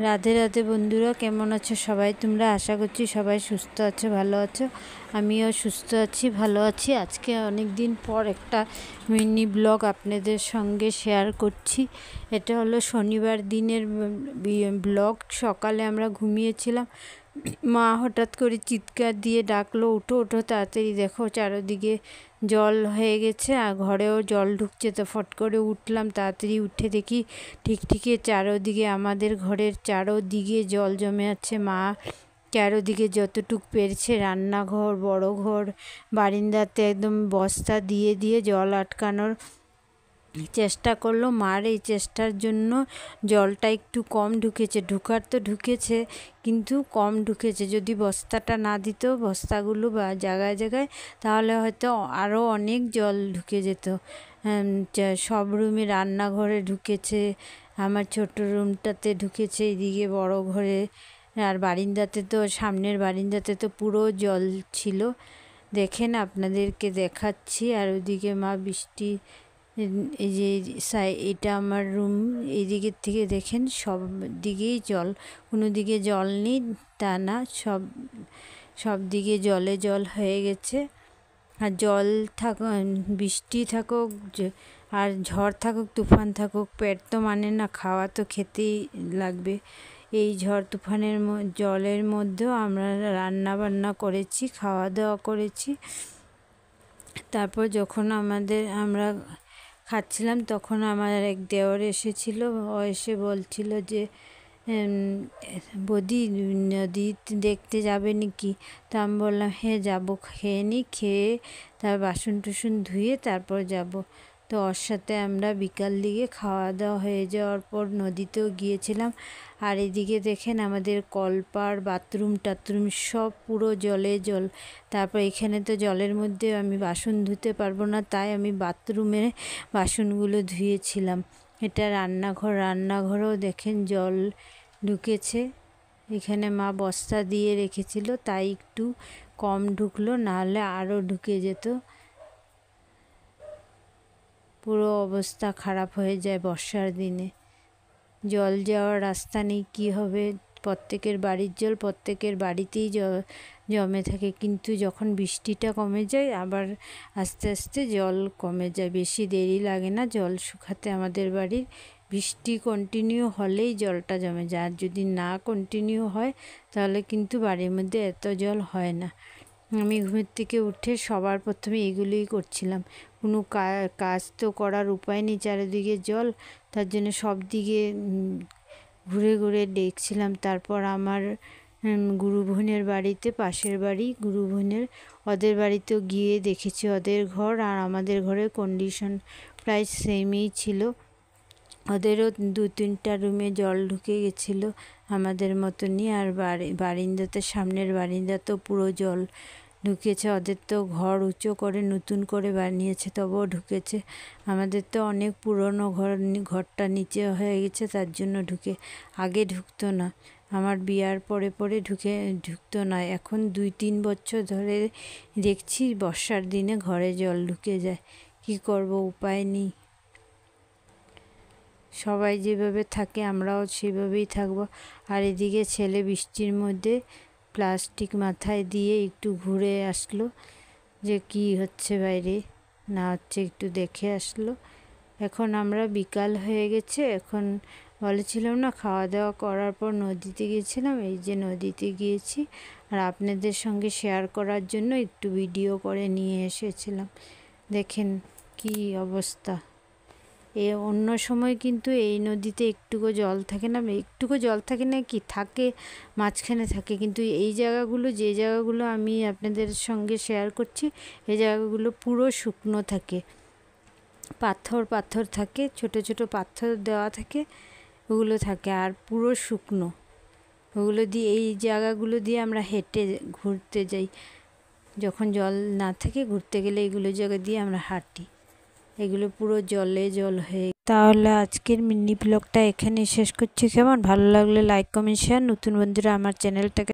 রাধে রাধে বন্ধুরা, কেমন আছো সবাই? তোমরা আশা করছি সবাই সুস্থ আছো, ভালো আছো। আমিও সুস্থ আছি, ভালো আছি। আজকে অনেক দিন পর একটা মিনি ব্লগ আপনাদের সঙ্গে শেয়ার করছি। এটা হলো শনিবার দিনের ব্লগ। সকালে আমরা ঘুমিয়েছিলাম, মা হঠাৎ করে চিৎকার দিয়ে ডাকলো, উঠো উঠো তাড়াতাড়ি, দেখো চারদিকে জল হয়ে গেছে আর ঘরেও জল ঢুকছে। তো ফট করে উঠলাম, তাড়াতাড়ি উঠে দেখি ঠিকঠিকে চারোদিকে, আমাদের ঘরের চারোদিকে জল জমে আছে। মা চারোদিকে যতটুক পেরেছে, রান্নাঘর, বড় ঘর, বারিন্দাতে একদম বস্তা দিয়ে দিয়ে জল আটকানোর চেষ্টা করলো। মার এই চেষ্টার জন্য জলটা একটু কম ঢুকেছে, ঢুকার তো ঢুকেছে কিন্তু কম ঢুকেছে। যদি বস্তাটা না দিত, বস্তাগুলো বা জায়গায় জায়গায়, তাহলে হয়তো আরও অনেক জল ঢুকে যেত। সব রুমে, রান্নাঘরে ঢুকেছে, আমার ছোট রুমটাতে ঢুকেছে, এদিকে বড় ঘরে, আর বারিন্দাতে তো, সামনের বারিন্দাতে তো পুরো জল ছিল। দেখেন, আপনাদেরকে দেখাচ্ছি। আর ওদিকে মা বৃষ্টি, এই যে এটা আমার রুম, এই দিকের থেকে দেখেন সব দিকেই জল, কোনো দিকে জল নেই তা না, সব দিকে জলে জল হয়ে গেছে। আর জল বৃষ্টি থাকুক আর ঝড় থাকুক, তুফান থাকুক, পেট তো মানে না, খাওয়া তো খেতেই লাগবে। এই ঝড় তুফানের জলের মধ্যেও আমরা রান্না বান্না করেছি, খাওয়া দাওয়া করেছি। তারপর যখন আমরা খাচ্ছিলাম, তখন আমার এক দেওর এসেছিল। ও এসে বলছিল যে বৌদি, নদী দেখতে যাবে নাকি? তা আমি বললাম হ্যাঁ যাবো, খেয়ে নিই, খেয়ে তার বাসন টুসন ধুয়ে তারপর যাব। তো ওর সাথে আমরা বিকাল দিকে খাওয়া দাওয়া হয়ে যাওয়ার পর নদীতেও গিয়েছিলাম। আর এদিকে দেখেন আমাদের কলপার, বাথরুম টাথরুম সব পুরো জলে জল। তারপর এখানে তো জলের মধ্যে আমি বাসন ধুতে পারবো না, তাই আমি বাথরুমে বাসনগুলো ধুয়েছিলাম। এটা রান্নাঘর, রান্নাঘরেও দেখেন জল ঢুকেছে। এখানে মা বস্তা দিয়ে রেখেছিল, তাই একটু কম ঢুকলো, নাহলে আরও ঢুকে যেত। পুরো অবস্থা খারাপ হয়ে যায় বর্ষার দিনে। জল যাওয়ার রাস্তা নেই, কী হবে? প্রত্যেকের বাড়ির জল প্রত্যেকের বাড়িতেই জমে থাকে, কিন্তু যখন বৃষ্টিটা কমে যায় আবার আস্তে আস্তে জল কমে যায়, বেশি দেরি লাগে না জল শুকাতে আমাদের বাড়ির। বৃষ্টি কন্টিনিউ হলেই জলটা জমে যায়, আর যদি না কন্টিনিউ হয় তাহলে কিন্তু বাড়ির মধ্যে এত জল হয় না। আমি ঘুমের থেকে উঠে সবার প্রথমে এগুলোই করছিলাম। কোনো কাজ তো করার উপায় নেই, চারিদিকে জল, তার জন্য সব দিকে ঘুরে ঘুরে দেখছিলাম। তারপর আমার গুরু বোনের বাড়িতে, পাশের বাড়ি গুরু বোনের, ওদের বাড়িতেও গিয়ে দেখেছি ওদের ঘর আর আমাদের ঘরের কন্ডিশন প্রায় সেমই ছিল। ওদেরও 2-3টা রুমে জল ঢুকে গেছিলো আমাদের মতনই। আর বারিন্দাতে, সামনের বারিন্দাতেও পুরো জল ঢুকেছে। ওদের তো ঘর উঁচু করে নতুন করে বানিয়েছে, তবুও ঢুকেছে। আমাদের তো অনেক পুরনো ঘর, ঘরটা নিচে হয়ে গেছে, তার জন্য আগে ঢুকতো না। আমার বিয়ার পরে পরে ঢুকতো না, এখন 2-3 বছর ধরে দেখছি বর্ষার দিনে ঘরে জল ঢুকে যায়। কি করব, উপায় নেই। সবাই যেভাবে থাকে আমরাও সেভাবেই থাকবো। আর এদিকে ছেলে বৃষ্টির মধ্যে প্লাস্টিক মাথায় দিয়ে একটু ঘুরে আসলো, যে কি হচ্ছে বাইরে না হচ্ছে একটু দেখে আসলো। এখন আমরা বিকাল হয়ে গেছে, এখন বলেছিলাম না খাওয়া দাওয়া করার পর নদীতে গিয়েছিলাম, এই যে নদীতে গিয়েছি। আর আপনাদের সঙ্গে শেয়ার করার জন্য একটু ভিডিও করে নিয়ে এসেছিলাম। দেখেন কি অবস্থা। অন্য সময় কিন্তু এই নদীতে একটুকু জল থাকে না, একটুকু জল থাকে না, কি থাকে মাঝখানে থাকে, কিন্তু এই জায়গাগুলো, যে জায়গাগুলো আমি আপনাদের সঙ্গে শেয়ার করছি, এই জায়গাগুলো পুরো শুকনো থাকে, পাথর পাথর থাকে, ছোট ছোট পাথর দেওয়া থাকে, ওগুলো থাকে আর পুরো শুকনো। ওগুলো দিয়ে, এই জায়গাগুলো দিয়ে আমরা হেঁটে ঘুরতে যাই, যখন জল না থাকে ঘুরতে গেলে এগুলো জায়গা দিয়ে আমরা হাঁটি। এগুলো পুরো জলে জল হয়ে। তাহলে আজকের মিনি ব্লগটা এখানে শেষ করছি। কেমন ভালো লাগলে লাইক কমেন্ট শেয়ার। নতুন বন্ধুরা আমার চ্যানেলটাকে